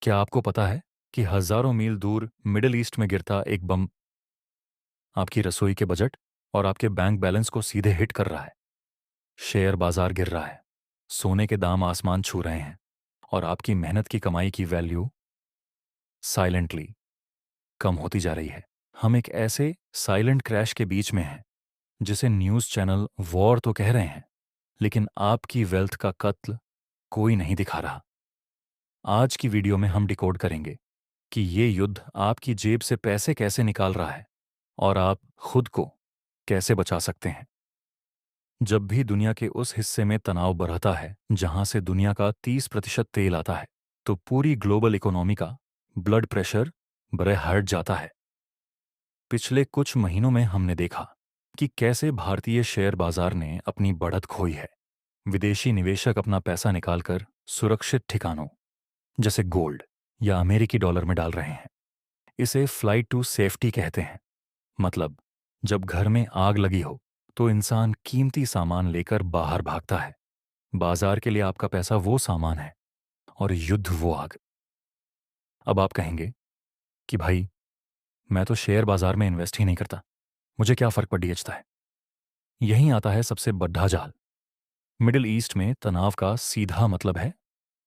क्या आपको पता है कि हजारों मील दूर मिडिल ईस्ट में गिरता एक बम आपकी रसोई के बजट और आपके बैंक बैलेंस को सीधे हिट कर रहा है? शेयर बाजार गिर रहा है, सोने के दाम आसमान छू रहे हैं और आपकी मेहनत की कमाई की वैल्यू साइलेंटली कम होती जा रही है। हम एक ऐसे साइलेंट क्रैश के बीच में हैं जिसे न्यूज़ चैनल वॉर तो कह रहे हैं, लेकिन आपकी वेल्थ का कत्ल कोई नहीं दिखा रहा। आज की वीडियो में हम डिकोड करेंगे कि ये युद्ध आपकी जेब से पैसे कैसे निकाल रहा है और आप खुद को कैसे बचा सकते हैं। जब भी दुनिया के उस हिस्से में तनाव बढ़ता है जहां से दुनिया का 30% तेल आता है, तो पूरी ग्लोबल इकोनॉमी का ब्लड प्रेशर बड़े हट जाता है। पिछले कुछ महीनों में हमने देखा कि कैसे भारतीय शेयर बाजार ने अपनी बढ़त खोई है। विदेशी निवेशक अपना पैसा निकालकर सुरक्षित ठिकानों जैसे गोल्ड या अमेरिकी डॉलर में डाल रहे हैं। इसे फ्लाइट टू सेफ्टी कहते हैं। मतलब, जब घर में आग लगी हो तो इंसान कीमती सामान लेकर बाहर भागता है। बाजार के लिए आपका पैसा वो सामान है और युद्ध वो आग। अब आप कहेंगे कि भाई, मैं तो शेयर बाजार में इन्वेस्ट ही नहीं करता, मुझे क्या फर्क पड़ता है। यहीं आता है सबसे बड़ा जाल। मिडिल ईस्ट में तनाव का सीधा मतलब है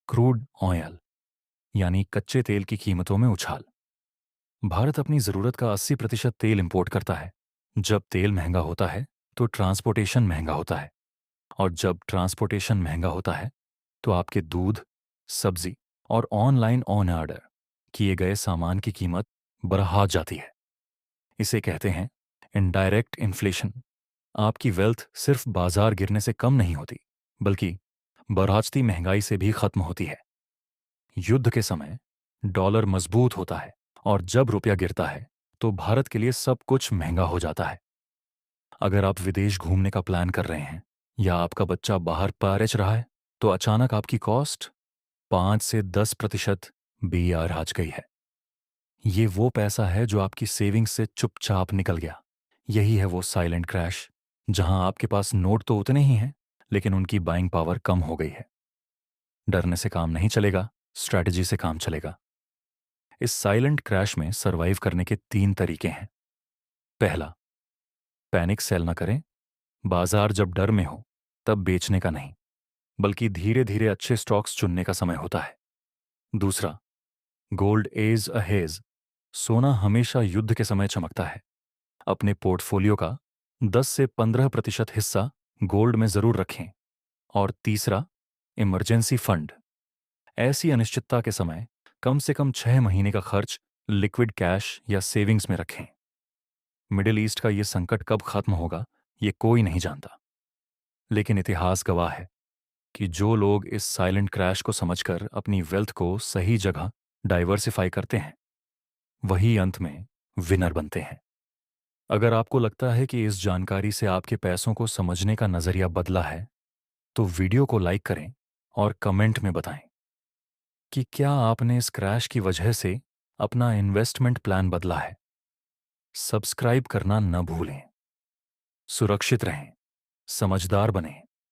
क्रूड ऑयल, यानी कच्चे तेल की कीमतों में उछाल। भारत अपनी जरूरत का 80% तेल इंपोर्ट करता है। जब तेल महंगा होता है तो ट्रांसपोर्टेशन महंगा होता है, और जब ट्रांसपोर्टेशन महंगा होता है तो आपके दूध, सब्जी और ऑनलाइन ऑन ऑर्डर किए गए सामान की कीमत बढ़ा जाती है। इसे कहते हैं इनडायरेक्ट इन्फ्लेशन। आपकी वेल्थ सिर्फ बाजार गिरने से कम नहीं होती, बल्कि बढ़ती महंगाई से भी खत्म होती है। युद्ध के समय डॉलर मजबूत होता है, और जब रुपया गिरता है तो भारत के लिए सब कुछ महंगा हो जाता है। अगर आप विदेश घूमने का प्लान कर रहे हैं या आपका बच्चा बाहर पढ़ रहा है, तो अचानक आपकी कॉस्ट 5 से 10% बीआर आज गई है। ये वो पैसा है जो आपकी सेविंग्स से चुपचाप निकल गया। यही है वो साइलेंट क्रैश जहां आपके पास नोट तो उतने ही हैं, लेकिन उनकी बाइंग पावर कम हो गई है। डरने से काम नहीं चलेगा, स्ट्रैटेजी से काम चलेगा। इस साइलेंट क्रैश में सरवाइव करने के 3 तरीके हैं। पहला, पैनिक सेल ना करें। बाजार जब डर में हो तब बेचने का नहीं, बल्कि धीरे धीरे अच्छे स्टॉक्स चुनने का समय होता है। दूसरा, गोल्ड एज अ हेज। सोना हमेशा युद्ध के समय चमकता है। अपने पोर्टफोलियो का 10 से 15% हिस्सा गोल्ड में जरूर रखें। और तीसरा, इमरजेंसी फंड। ऐसी अनिश्चितता के समय कम से कम 6 महीने का खर्च लिक्विड कैश या सेविंग्स में रखें। मिडिल ईस्ट का ये संकट कब खत्म होगा ये कोई नहीं जानता, लेकिन इतिहास गवाह है कि जो लोग इस साइलेंट क्रैश को समझकर अपनी वेल्थ को सही जगह डाइवर्सिफाई करते हैं, वही अंत में विनर बनते हैं। अगर आपको लगता है कि इस जानकारी से आपके पैसों को समझने का नजरिया बदला है, तो वीडियो को लाइक करें और कमेंट में बताएं कि क्या आपने इस क्रैश की वजह से अपना इन्वेस्टमेंट प्लान बदला है। सब्सक्राइब करना न भूलें। सुरक्षित रहें, समझदार बनें